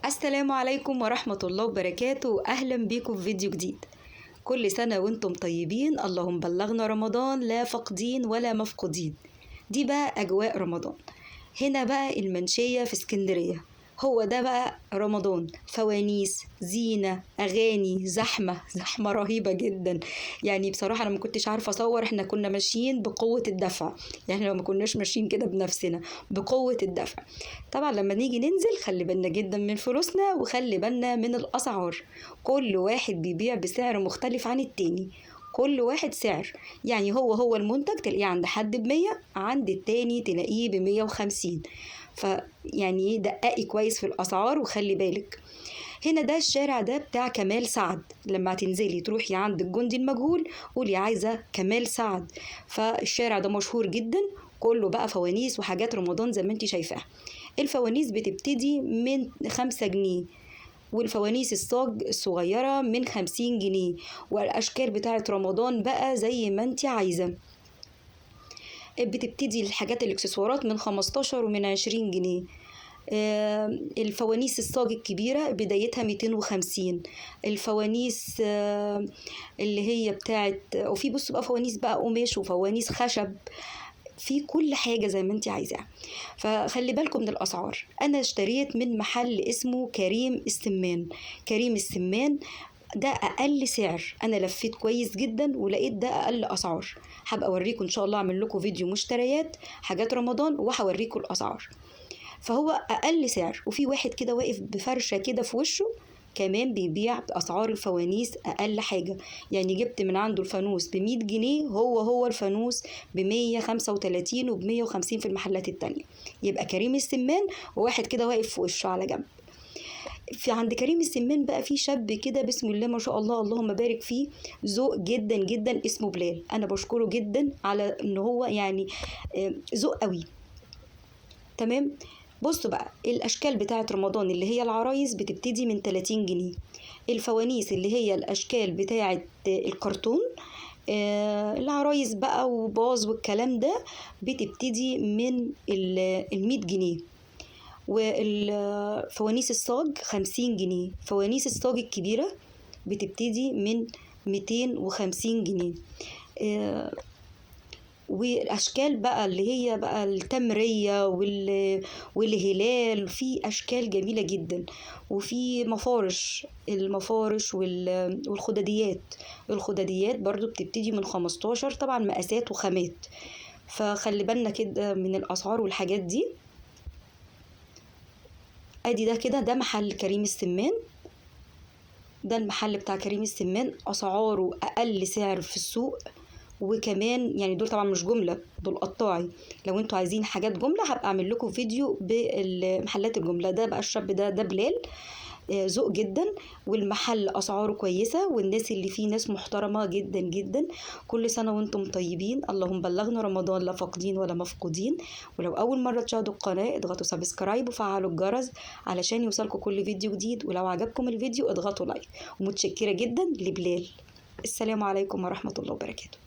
السلام عليكم ورحمة الله وبركاته. أهلا بيكم في فيديو جديد. كل سنة وانتم طيبين، اللهم بلغنا رمضان لا فاقدين ولا مفقودين. دي بقى أجواء رمضان. هنا بقى المنشية في اسكندرية، هو ده بقى رمضان، فوانيس، زينة، أغاني، زحمة رهيبة جدا. يعني بصراحة أنا ما كنتش عارفة أصور، احنا كنا ماشيين بقوة الدفع، يعني لو ما كناش ماشيين كده بنفسنا، بقوة الدفع. طبعا لما نيجي ننزل خلي بالنا جدا من فلوسنا وخلي بالنا من الأسعار. كل واحد بيبيع بسعر مختلف عن التاني، كل واحد سعر، يعني هو المنتج تلاقيه عند حد ب100، عند التاني تلاقيه ب150. فيعني دققي كويس في الأسعار وخلي بالك. هنا ده الشارع ده بتاع كمال سعد، لما تنزلي تروحي عند الجندي المجهول قولي عايزة كمال سعد. فالشارع ده مشهور جدا، كله بقى فوانيس وحاجات رمضان زي ما انت شايفاها. الفوانيس بتبتدي من 5 جنيه، والفوانيس الصاج الصغيرة من 50 جنيه، والأشكال بتاعة رمضان بقى زي ما انت عايزة. بتبتدي الحاجات الاكسسوارات من 15 ومن 20 جنيه. الفوانيس الصاج الكبيرة بدايتها 250. الفوانيس اللي هي بتاعت، وفي بصوا بقى فوانيس بقى قماش وفوانيس خشب، في كل حاجة زي ما انت عايزاها. فخلي بالكم من الأسعار. أنا اشتريت من محل اسمه كريم السمان. كريم السمان ده أقل سعر، أنا لفيت كويس جدا ولقيت ده أقل أسعار. هبقى أوريكم إن شاء الله، أعمل لكم فيديو مشتريات حاجات رمضان وهوريكم الأسعار. فهو أقل سعر، وفي واحد كده واقف بفرشة كده في وشه كمان بيبيع بأسعار الفوانيس أقل حاجة. يعني جبت من عنده الفانوس ب100 جنيه، هو الفانوس ب135 وب150 في المحلات التانية. يبقى كريم السمان، وواحد كده واقف في وشه على جنب. في عند كريم السمان بقى في شاب كده بسم الله ما شاء الله اللهم بارك فيه، ذوق جدا جدا، اسمه بلال. أنا بشكره جدا على إن هو يعني ذوق قوي. تمام. بصوا بقى الأشكال بتاعة رمضان اللي هي العرايس بتبتدي من 30 جنيه. الفوانيس اللي هي الأشكال بتاعة الكرتون، العرايس بقى وباظ والكلام ده، بتبتدي من 100 جنيه. والفوانيس الصاج 50 جنيه. فوانيس الصاج الكبيرة بتبتدي من 250 جنيه. والاشكال بقى اللي هي بقى التمريه والهلال، في اشكال جميله جدا. وفي المفارش والخدديات. الخدديات برضو بتبتدي من 15، طبعا مقاسات وخامات. فخلي بالنا كده من الاسعار والحاجات دي. ادي ده كده، ده محل كريم السمان، ده المحل بتاع كريم السمان. اسعاره اقل سعر في السوق، وكمان يعني دول طبعا مش جملة، دول قطاعي. لو انتوا عايزين حاجات جملة هبقى اعمل لكم فيديو بالمحلات الجملة. ده بقى الشاب ده بلال، ذوق جدا، والمحل اسعاره كويسة، والناس اللي فيه ناس محترمة جدا جدا. كل سنة وانتم طيبين، اللهم بلغنا رمضان لا فاقدين ولا مفقودين. ولو اول مرة تشاهدوا القناة اضغطوا سبسكرايب وفعلوا الجرس علشان يوصلكم كل فيديو جديد. ولو عجبكم الفيديو اضغطوا لايك. ومتشكرة جدا لبلال. السلام عليكم ورحمة الله وبركاته.